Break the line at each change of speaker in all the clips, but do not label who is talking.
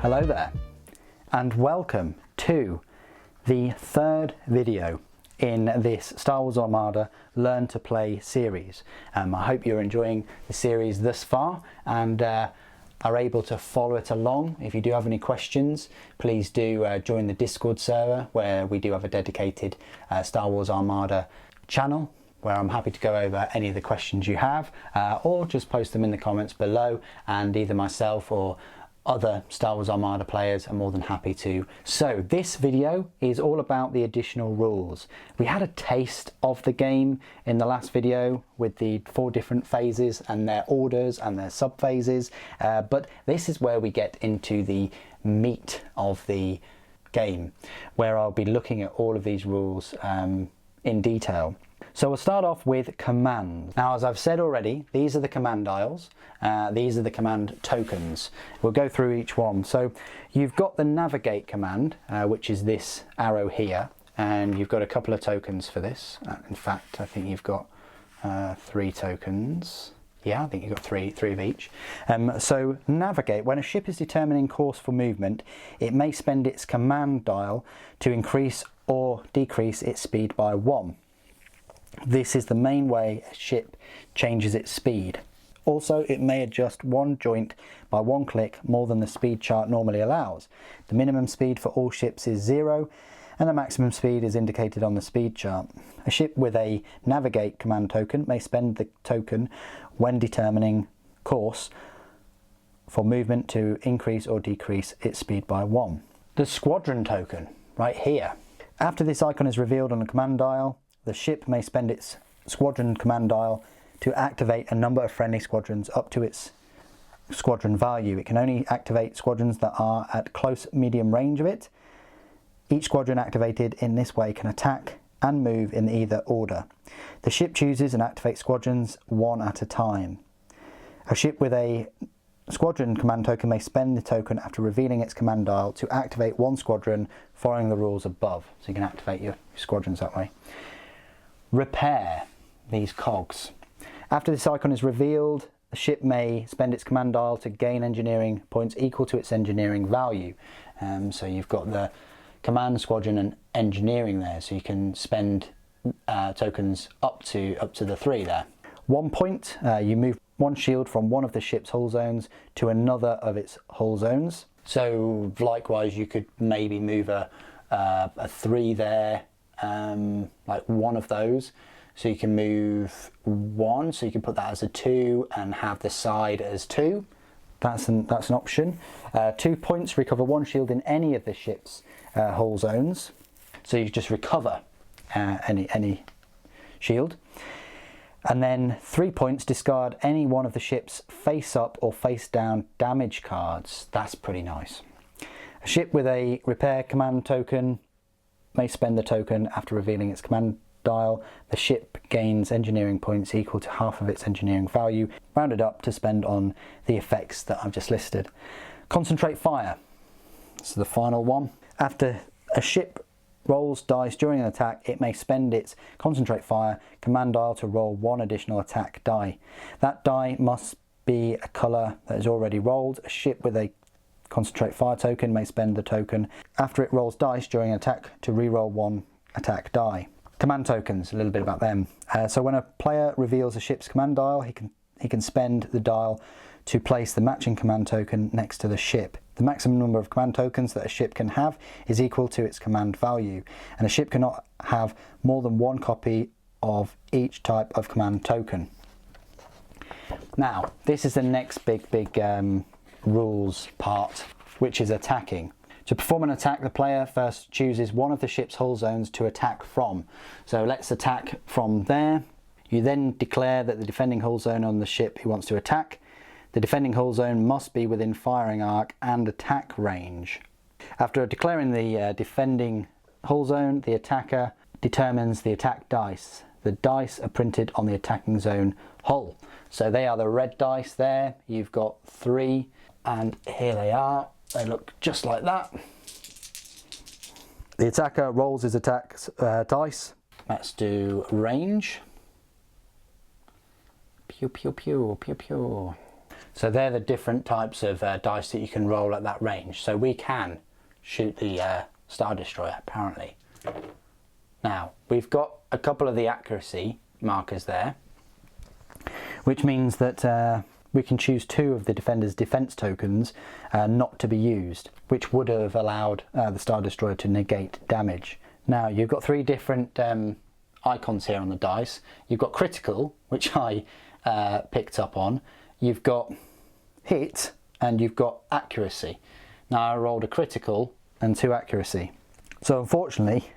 Hello there, and welcome to the third video in this Star Wars Armada Learn to Play series. I hope you're enjoying the series thus far and are able to follow it along. If you do have any questions, please do join the Discord server, where we do have a dedicated Star Wars Armada channel, where I'm happy to go over any of the questions you have, or just post them in the comments below, and either myself or other Star Wars Armada players are more than happy to. So this video is all about the additional rules. We had a taste of the game in the last video with the 4 different phases and their orders and their sub-phases, but this is where we get into the meat of the game, where I'll be looking at all of these rules in detail. So we'll start off with commands. Now, as I've said already, these are the command dials, these are the command tokens. We'll go through each one. So you've got the navigate command, which is this arrow here, and you've got a couple of tokens for this. In fact, I think you've got 3 tokens. Yeah, I think you've got three of each. So navigate, when a ship is determining course for movement, it may spend its command dial to increase or decrease its speed by 1. This is the main way a ship changes its speed. Also, it may adjust one joint by 1 click more than the speed chart normally allows. The minimum speed for all ships is 0, and the maximum speed is indicated on the speed chart. A ship with a navigate command token may spend the token when determining course for movement to increase or decrease its speed by 1. The squadron token, right here. After this icon is revealed on the command dial, the ship may spend its squadron command dial to activate a number of friendly squadrons up to its squadron value. It can only activate squadrons that are at close medium range of it. Each squadron activated in this way can attack and move in either order. The ship chooses and activates squadrons one at a time. A ship with a squadron command token may spend the token after revealing its command dial to activate one squadron following the rules above. So you can activate your squadrons that way. Repair these cogs. After this icon is revealed, the ship may spend its command dial to gain engineering points equal to its engineering value. So you've got the command, squadron and engineering there, so you can spend tokens up to the 3 there. 1 point, you move one shield from one of the ship's hull zones to another of its hull zones. So likewise, you could maybe move a 3 there, like one of those, so you can move 1, so you can put that as a 2 and have the side as 2. That's an option. 2 points, recover 1 shield in any of the ship's hull zones, so you just recover any shield. And then 3 points, discard any one of the ship's face up or face down damage cards. That's pretty nice. A ship with a repair command token may spend the token after revealing its command dial. The ship gains engineering points equal to half of its engineering value, rounded up to spend on the effects that I've just listed. Concentrate fire. This is the final one. After a ship rolls dice during an attack, it may spend its concentrate fire command dial to roll 1 additional attack die. That die must be a colour that is already rolled. A ship with a concentrate fire token may spend the token after it rolls dice during an attack to re-roll 1 attack die. Command tokens, a little bit about them. So when a player reveals a ship's command dial, he can spend the dial to place the matching command token next to the ship. The maximum number of command tokens that a ship can have is equal to its command value, and a ship cannot have more than 1 copy of each type of command token. Now, this is the next big rules part, which is attacking. To perform an attack, the player first chooses one of the ship's hull zones to attack from. So let's attack from there. You then declare that the defending hull zone on the ship he wants to attack. The defending hull zone must be within firing arc and attack range. After declaring the defending hull zone, the attacker determines the attack dice. The dice are printed on the attacking zone hull. So they are the red dice there. You've got 3, and here they are. They look just like that. The attacker rolls his attack dice. Let's do range. Pew, pew, pew, pew, pew. So they're the different types of dice that you can roll at that range. So we can shoot the Star Destroyer, apparently. Now, we've got a couple of the accuracy markers there, which means that we can choose 2 of the Defender's defense tokens not to be used, which would have allowed the Star Destroyer to negate damage. Now, you've got 3 different icons here on the dice. You've got critical, which I picked up on. You've got hit, and you've got accuracy. Now, I rolled a critical and 2 accuracy. So unfortunately,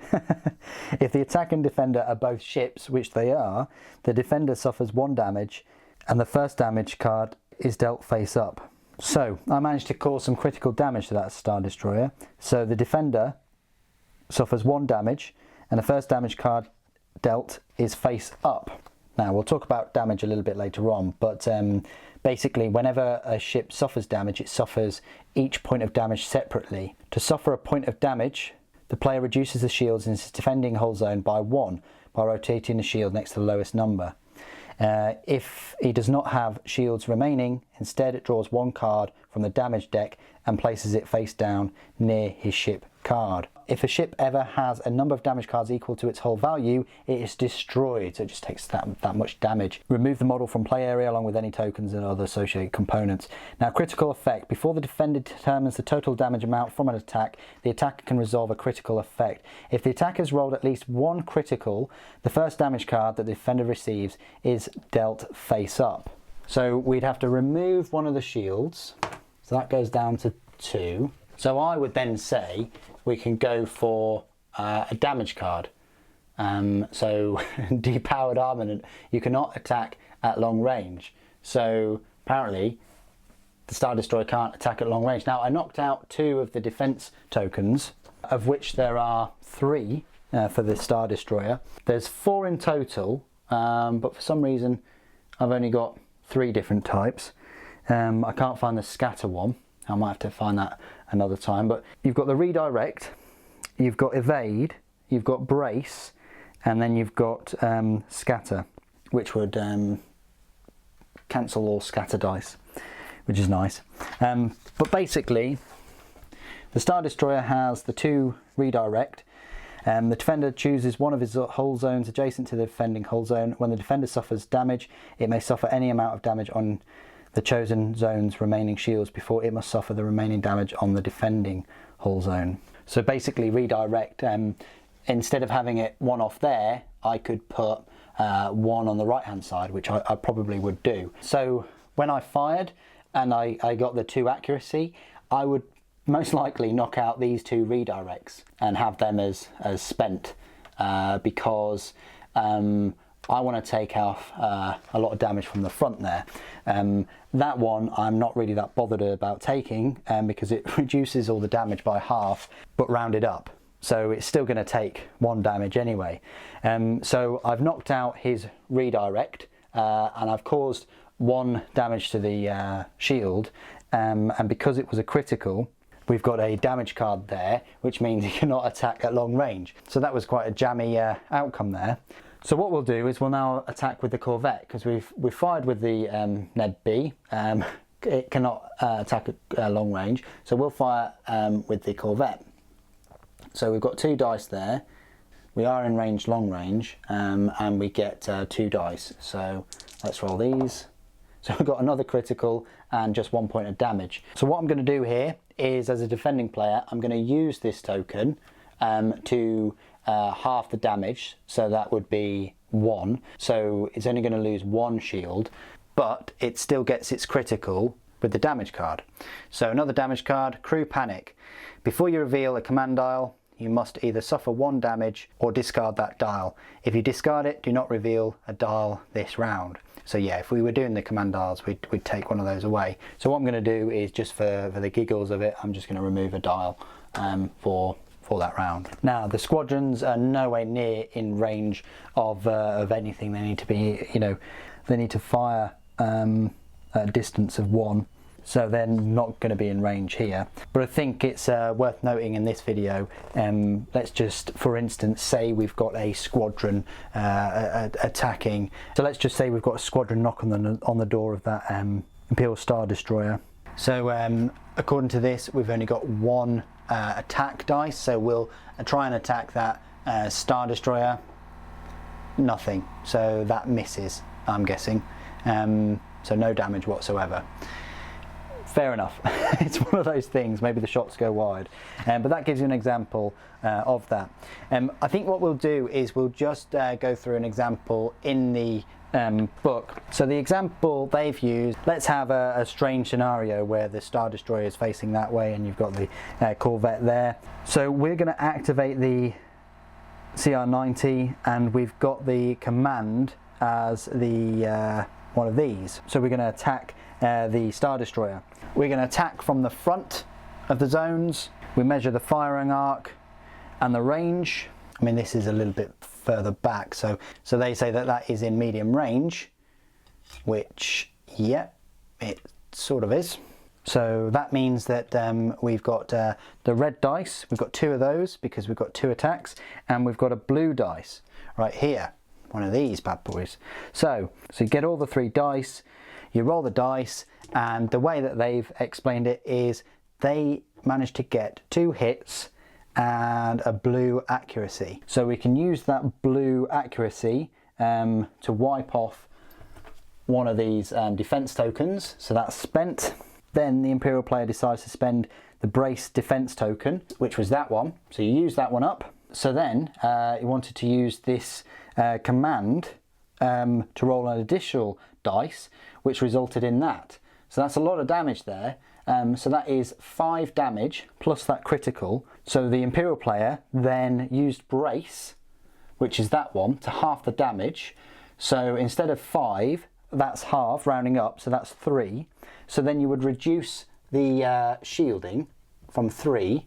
if the attack and defender are both ships, which they are, the defender suffers 1 damage and the first damage card is dealt face up. So I managed to cause some critical damage to that Star Destroyer. So the defender suffers 1 damage and the first damage card dealt is face up. Now, we'll talk about damage a little bit later on, but basically whenever a ship suffers damage, it suffers each point of damage separately. To suffer a point of damage, the player reduces the shields in his defending hull zone by 1 by rotating the shield next to the lowest number. If he does not have shields remaining, instead it draws 1 card from the damage deck and places it face down near his ship card. If a ship ever has a number of damage cards equal to its whole value, it is destroyed, so it just takes that much damage. Remove the model from play area along with any tokens and other associated components. Now, critical effect. Before the defender determines the total damage amount from an attack, the attacker can resolve a critical effect. If the attacker has rolled at least 1 critical, the first damage card that the defender receives is dealt face up. So we'd have to remove one of the shields, so that goes down to 2. So I would then say we can go for a damage card. So depowered armament, you cannot attack at long range. So apparently the Star Destroyer can't attack at long range. Now, I knocked out 2 of the defense tokens, of which there are 3 for the Star Destroyer. There's 4 in total, but for some reason I've only got 3 different types. I can't find the scatter one. I might have to find that another time, but you've got the redirect, you've got evade, you've got brace, and then you've got scatter, which would cancel all scatter dice, which is nice. But basically, the Star Destroyer has the 2 redirect. The defender chooses one of his hull zones adjacent to the defending hull zone. When the defender suffers damage, it may suffer any amount of damage on the chosen zone's remaining shields before it must suffer the remaining damage on the defending hull zone. So basically redirect, instead of having it 1 off there, I could put 1 on the right hand side, which I probably would do. So when I fired and I got the 2 accuracy, I would most likely knock out these 2 redirects and have them as spent, because I want to take off a lot of damage from the front there. That one I'm not really that bothered about taking because it reduces all the damage by half, but rounded up. So it's still going to take 1 damage anyway. So I've knocked out his redirect and I've caused 1 damage to the shield. And because it was a critical, we've got a damage card there, which means he cannot attack at long range. So that was quite a jammy outcome there. So what we'll do is we'll now attack with the Corvette, because we've fired with the Ned B. It cannot attack at long range, so we'll fire with the Corvette. So we've got 2 dice there. We are in range, long range, and we get 2 dice. So let's roll these. So we've got another critical and just 1 point of damage. So what I'm going to do here is, as a defending player, I'm going to use this token to half the damage, so that would be 1. So it's only going to lose 1 shield, but it still gets its critical with the damage card. So another damage card, Crew Panic. Before you reveal a command dial, you must either suffer 1 damage or discard that dial. If you discard it, do not reveal a dial this round. So yeah, if we were doing the command dials, we'd take one of those away. So what I'm going to do is, just for the giggles of it, I'm just going to remove a dial for that round. Now, the squadrons are nowhere near in range of anything. They need to be, they need to fire at a distance of 1, so they're not going to be in range here. But I think it's worth noting in this video, let's just, for instance, say we've got a squadron attacking. So let's just say we've got a squadron knock on the door of that Imperial Star Destroyer. So according to this, we've only got one attack dice, so we'll try and attack that Star Destroyer. Nothing, so that misses, I'm guessing. So no damage whatsoever. Fair enough. It's one of those things, maybe the shots go wide, but that gives you an example of that. I think what we'll do is we'll just go through an example in the book. So the example they've used, let's have a strange scenario where the Star Destroyer is facing that way and you've got the Corvette there. So we're going to activate the CR90 and we've got the command as the one of these. So we're going to attack the Star Destroyer. We're going to attack from the front of the zones. We measure the firing arc and the range. I mean, this is a little bit further back, so they say that that is in medium range, which, yeah, it sort of is. So that means that we've got the red dice, we've got 2 of those because we've got 2 attacks, and we've got a blue dice right here, one of these bad boys. So you get all the 3 dice, you roll the dice, and the way that they've explained it is they managed to get 2 hits and a blue accuracy. So we can use that blue accuracy to wipe off one of these defense tokens. So that's spent. Then the Imperial player decides to spend the brace defense token, which was that one. So you use that one up. So then you wanted to use this command to roll an additional dice, which resulted in that. So that's a lot of damage there. So that is 5 damage plus that critical. So the Imperial player then used brace, which is that one, to half the damage. So instead of 5, that's half, rounding up, so that's 3. So then you would reduce the shielding from 3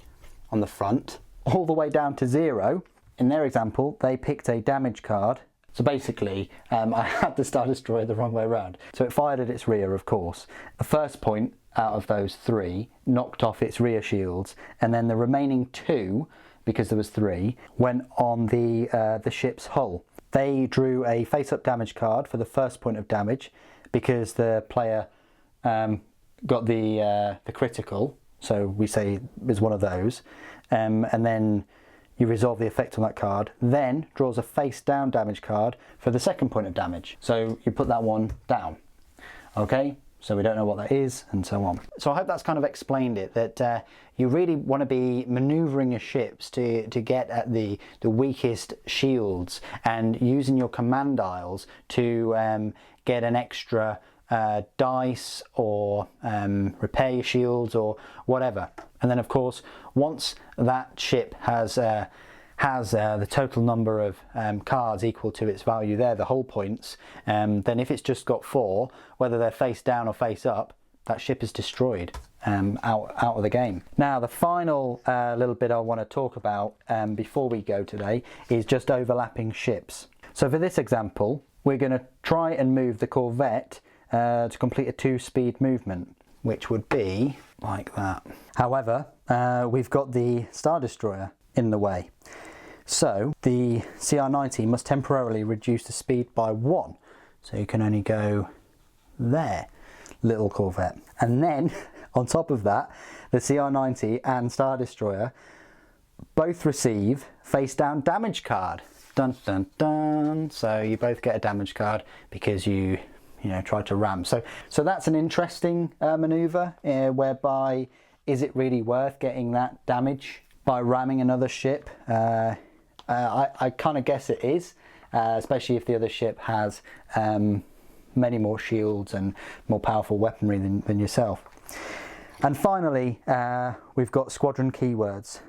on the front all the way down to 0. In their example, they picked a damage card. So basically, I had the Star Destroyer the wrong way around. So it fired at its rear, of course. The first point out of those 3 knocked off its rear shields, and then the remaining 2, because there was 3, went on the ship's hull. They drew a face-up damage card for the first point of damage because the player got the critical, so we say it was one of those, and then you resolve the effect on that card, then draws a face-down damage card for the second point of damage. So you put that one down, okay? So we don't know what that is, and so on. So I hope that's kind of explained it, that you really want to be manoeuvring your ships to get at the weakest shields and using your command dials to get an extra dice or repair your shields or whatever. And then of course, once that ship has the total number of cards equal to its value there, the hull points, then if it's just got 4, whether they're face down or face up, that ship is destroyed out of the game. Now the final little bit I want to talk about before we go today is just overlapping ships. So for this example, we're going to try and move the Corvette to complete a 2-speed movement, which would be like that. However, we've got the Star Destroyer in the way. So the CR90 must temporarily reduce the speed by 1. So you can only go there, little Corvette. And then on top of that, the CR90 and Star Destroyer both receive face down damage card. Dun dun dun. So you both get a damage card because you try to ram. So that's an interesting maneuver whereby is it really worth getting that damage by ramming another ship? I kind of guess it is, especially if the other ship has many more shields and more powerful weaponry than yourself. And finally, we've got Squadron Keywords.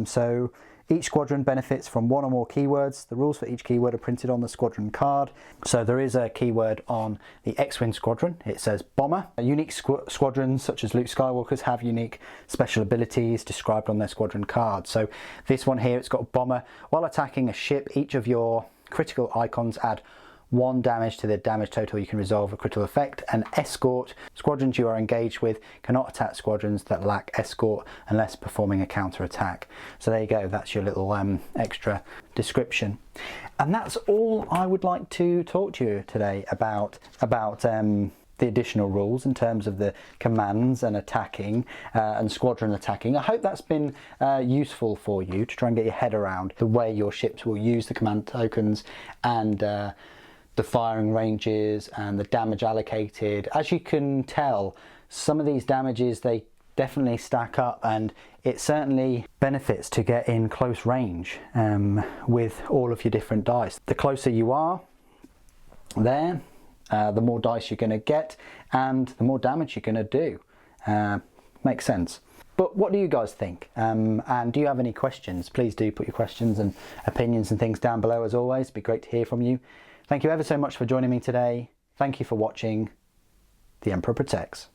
So each squadron benefits from 1 or more keywords. The rules for each keyword are printed on the squadron card. So there is a keyword on the X-Wing squadron. It says bomber. Unique squadrons such as Luke Skywalker's have unique special abilities described on their squadron card. So this one here, it's got bomber. While attacking a ship, each of your critical icons add 1 damage to the damage total you can resolve a critical effect. And escort, squadrons you are engaged with cannot attack squadrons that lack escort unless performing a counter attack. So there you go, that's your little extra description. And that's all I would like to talk to you today about the additional rules in terms of the commands and attacking and squadron attacking. I hope that's been useful for you to try and get your head around the way your ships will use the command tokens and the firing ranges and the damage allocated. As you can tell, some of these damages, they definitely stack up, and it certainly benefits to get in close range with all of your different dice. The closer you are there, the more dice you're going to get and the more damage you're going to do. Makes sense. But what do you guys think? And do you have any questions? Please do put your questions and opinions and things down below as always. It'd be great to hear from you. Thank you ever so much for joining me today. Thank you for watching. The Emperor Protects.